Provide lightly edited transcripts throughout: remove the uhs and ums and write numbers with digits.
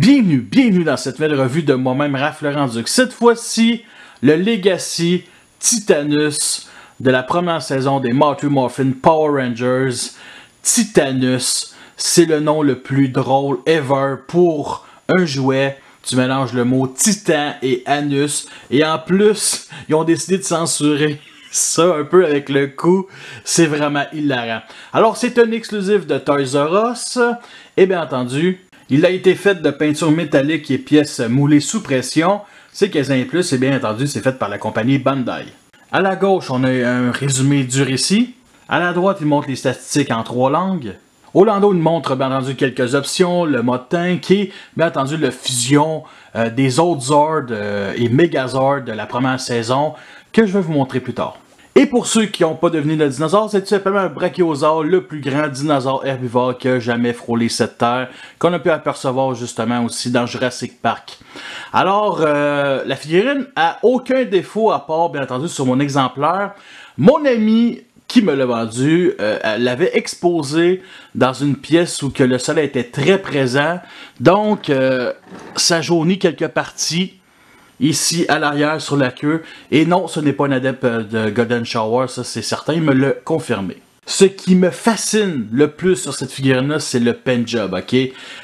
Bienvenue dans cette nouvelle revue de moi-même, Raph Laurent-Duc. Cette fois-ci, le Legacy Titanus de la première saison des Mighty Morphin Power Rangers. Titanus, c'est le nom le plus drôle ever pour un jouet. Tu mélanges le mot titan et anus. Et en plus, ils ont décidé de censurer ça un peu avec le coup. C'est vraiment hilarant. Alors, c'est un exclusif de Toys R Us. Et bien entendu, il a été fait de peinture métallique et pièces moulées sous pression. C'est quasi plus, et bien entendu, c'est fait par la compagnie Bandai. À la gauche, on a un résumé du récit. À la droite, il montre les statistiques en 3 langues. Orlando, il montre bien entendu quelques options, le mode tank et bien entendu la fusion des autres Zords et Megazords de la première saison que je vais vous montrer plus tard. Et pour ceux qui n'ont pas deviné le dinosaure, c'est tout simplement un brachiosaure, le plus grand dinosaure herbivore qui a jamais frôlé cette terre, qu'on a pu apercevoir justement aussi dans Jurassic Park. Alors, la figurine a aucun défaut à part, bien entendu, sur mon exemplaire. Mon ami qui me l'a vendu l'avait exposé dans une pièce où que le soleil était très présent, donc ça jaunit quelques parties. Ici, à l'arrière, sur la queue. Et non, ce n'est pas un adepte de Golden Shower, ça c'est certain, il me l'a confirmé. Ce qui me fascine le plus sur cette figurine-là, c'est le paint job, ok?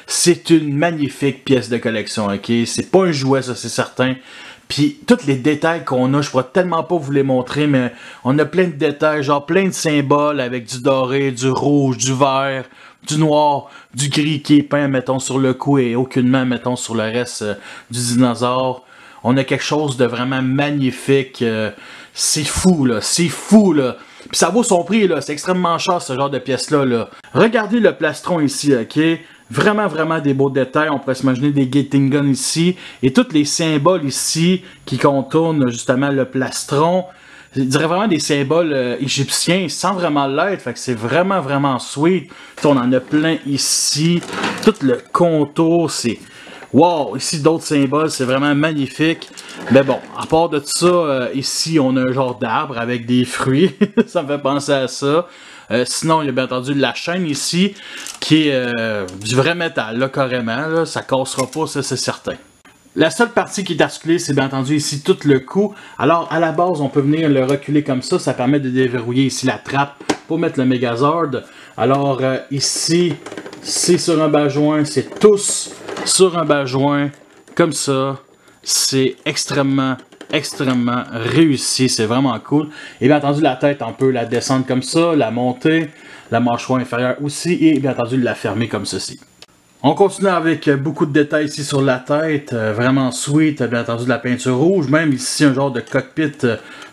C'est une magnifique pièce de collection, ok? C'est pas un jouet, ça c'est certain. Puis, tous les détails qu'on a, je pourrais tellement pas vous les montrer, mais on a plein de détails, genre plein de symboles avec du doré, du rouge, du vert, du noir, du gris qui est peint, mettons, sur le cou et aucunement, mettons, sur le reste du dinosaure. On a quelque chose de vraiment magnifique. C'est fou, là. C'est fou, là. Puis ça vaut son prix, là. C'est extrêmement cher, ce genre de pièces-là, là. Regardez le plastron ici, OK? Vraiment des beaux détails. On pourrait s'imaginer des gating guns ici. Et tous les symboles ici qui contournent, justement, le plastron. Je dirais vraiment des symboles égyptiens sans vraiment l'être. Fait que c'est vraiment sweet. Puis on en a plein ici. Tout le contour, c'est... Wow, ici d'autres symboles, c'est vraiment magnifique. Mais bon, à part de ça, ici on a un genre d'arbre avec des fruits. Ça me fait penser à ça. Sinon, il y a bien entendu la chaîne ici, qui est du vrai métal, là, carrément. Là, ça cassera pas, ça c'est certain. La seule partie qui est articulée, c'est bien entendu ici tout le cou. Alors, à la base, on peut venir le reculer comme ça permet de déverrouiller ici la trappe pour mettre le Megazord. Alors, ici, c'est sur un bas-joint, c'est tous sur un bas-joint, comme ça. C'est extrêmement réussi, c'est vraiment cool. Et bien entendu, la tête, on peut la descendre comme ça, la monter, la mâchoire inférieure aussi, et bien entendu, la fermer comme ceci. On continue avec beaucoup de détails ici sur la tête, vraiment sweet, bien entendu de la peinture rouge, même ici un genre de cockpit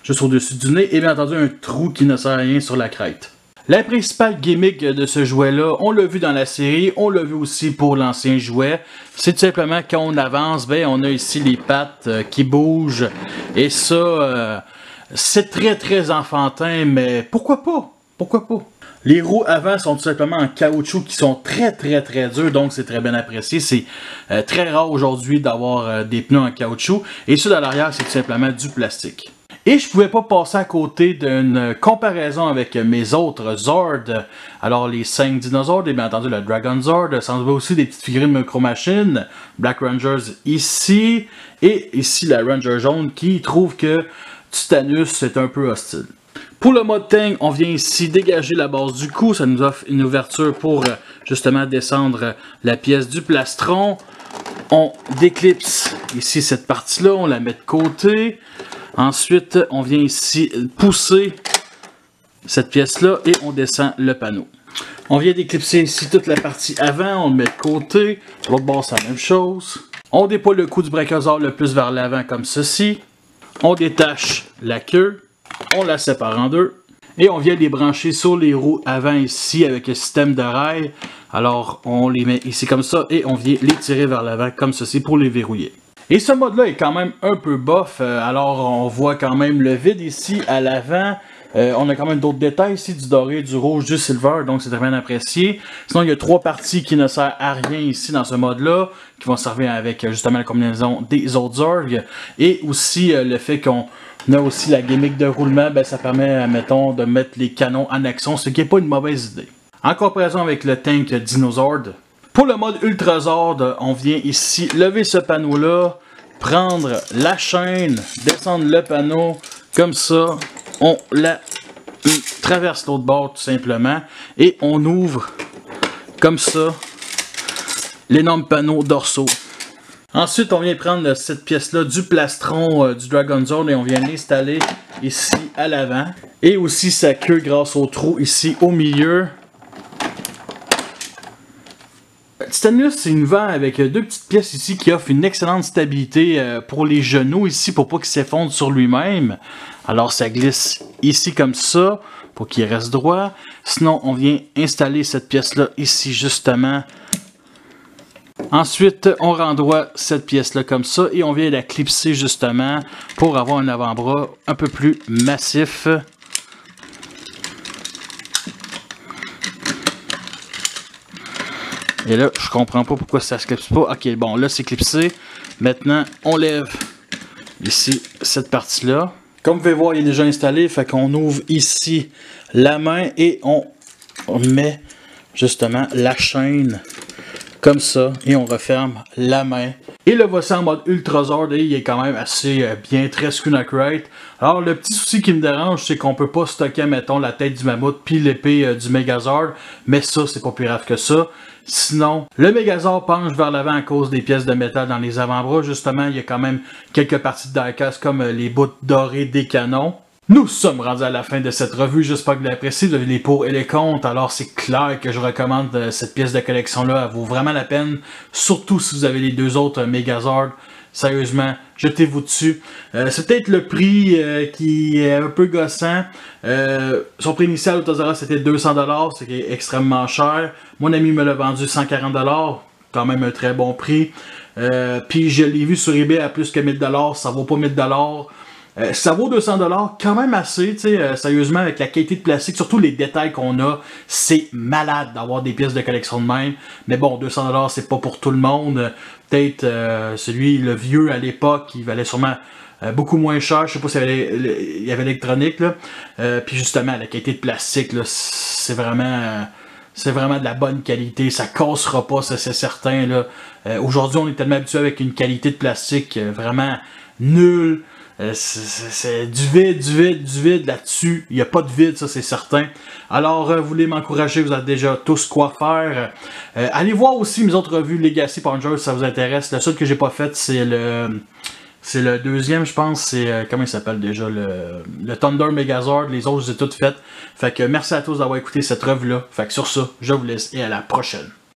juste au-dessus du nez, et bien entendu un trou qui ne sert à rien sur la crête. La principale gimmick de ce jouet-là, on l'a vu dans la série, on l'a vu aussi pour l'ancien jouet, c'est tout simplement quand on avance, ben on a ici les pattes qui bougent, et ça, c'est très enfantin, mais pourquoi pas? Pourquoi pas? Les roues avant sont tout simplement en caoutchouc qui sont très durs, donc c'est très bien apprécié. C'est très rare aujourd'hui d'avoir des pneus en caoutchouc, et ceux à l'arrière, c'est tout simplement du plastique. Et je pouvais pas passer à côté d'une comparaison avec mes autres Zords. Alors les 5 dinosaures, et bien entendu le Dragon Zord, sans oublier aussi des petites figurines Micro Machines, Black Rangers ici, et ici la Ranger jaune qui trouve que Titanus est un peu hostile. Pour le mode tank, on vient ici dégager la base du cou, ça nous offre une ouverture pour justement descendre la pièce du plastron. On déclipse ici cette partie-là, on la met de côté. Ensuite, on vient ici pousser cette pièce-là et on descend le panneau. On vient déclipser ici toute la partie avant, on le met de côté. L'autre bord, c'est la même chose. On déploie le cou du brachiosaure le plus vers l'avant comme ceci. On détache la queue, on la sépare en deux. Et on vient les brancher sur les roues avant ici avec le système de rail. Alors, on les met ici comme ça et on vient les tirer vers l'avant comme ceci pour les verrouiller. Et ce mode-là est quand même un peu bof, alors on voit quand même le vide ici à l'avant. On a quand même d'autres détails ici, du doré, du rouge, du silver, donc c'est très bien apprécié. Sinon, il y a 3 parties qui ne servent à rien ici dans ce mode-là, qui vont servir avec justement la combinaison des autres Zorgs. Et aussi le fait qu'on a aussi la gimmick de roulement, ben, ça permet, mettons, de mettre les canons en action, ce qui n'est pas une mauvaise idée. En comparaison avec le tank Dinozord, Pour le mode Ultrazord, on vient ici lever ce panneau-là, prendre la chaîne, descendre le panneau, comme ça, on la traverse l'autre bord tout simplement, et on ouvre comme ça l'énorme panneau dorsaux. Ensuite, on vient prendre cette pièce-là du plastron du Dragonzord et on vient l'installer ici à l'avant. Et aussi sa queue grâce au trou ici au milieu. Titanus, c'est une vanne avec deux petites pièces ici qui offrent une excellente stabilité pour les genoux ici pour pas qu'il s'effondre sur lui-même. Alors ça glisse ici comme ça pour qu'il reste droit. Sinon, on vient installer cette pièce-là ici justement. Ensuite, on rendoie cette pièce-là comme ça et on vient la clipser justement pour avoir un avant-bras un peu plus massif. Et là, je comprends pas pourquoi ça se clipse pas. Ok, bon, là c'est clipsé. Maintenant, on lève ici cette partie-là. Comme vous pouvez voir, il est déjà installé. Fait qu'on ouvre ici la main et on met justement la chaîne comme ça et on referme la main. Et le voici en mode Ultrazord et il est quand même assez bien, très screen accurate. Alors le petit souci qui me dérange, c'est qu'on peut pas stocker, mettons, la tête du mammouth puis l'épée du Megazord. Mais ça, c'est pas plus grave que ça. Sinon, le Megazord penche vers l'avant à cause des pièces de métal dans les avant-bras. Justement, il y a quand même quelques parties de diecast comme les bouts dorés des canons. Nous sommes rendus à la fin de cette revue, j'espère que vous l'appréciez, vous avez les pour et les contre, alors c'est clair que je recommande cette pièce de collection-là, elle vaut vraiment la peine, surtout si vous avez les deux autres Megazord, sérieusement, jetez-vous dessus. C'est peut-être le prix qui est un peu gossant, son prix initial au Tozara c'était 200$, ce qui est extrêmement cher, mon ami me l'a vendu 140$, quand même un très bon prix, puis je l'ai vu sur eBay à plus que 1000$, ça vaut pas 1000$. Ça vaut 200$, quand même assez, tu sais, sérieusement, avec la qualité de plastique, surtout les détails qu'on a, c'est malade d'avoir des pièces de collection de même. Mais bon, 200$, c'est pas pour tout le monde. Peut-être celui, le vieux à l'époque, il valait sûrement beaucoup moins cher. Je sais pas s'il y avait l'électronique, là. Puis justement, la qualité de plastique, là, c'est vraiment de la bonne qualité. Ça cassera pas, ça c'est certain, là. Aujourd'hui, on est tellement habitué avec une qualité de plastique vraiment nulle. C'est du vide là-dessus. Il n'y a pas de vide, ça c'est certain. Alors, vous voulez m'encourager, vous avez déjà tous quoi faire. Allez voir aussi mes autres revues Legacy Puncher si ça vous intéresse. Le seul que j'ai pas fait, c'est le deuxième, je pense. C'est, comment il s'appelle déjà? Le Thunder Megazord. Les autres, je les ai toutes faites. Fait que merci à tous d'avoir écouté cette revue-là. Fait que sur ça, je vous laisse et à la prochaine.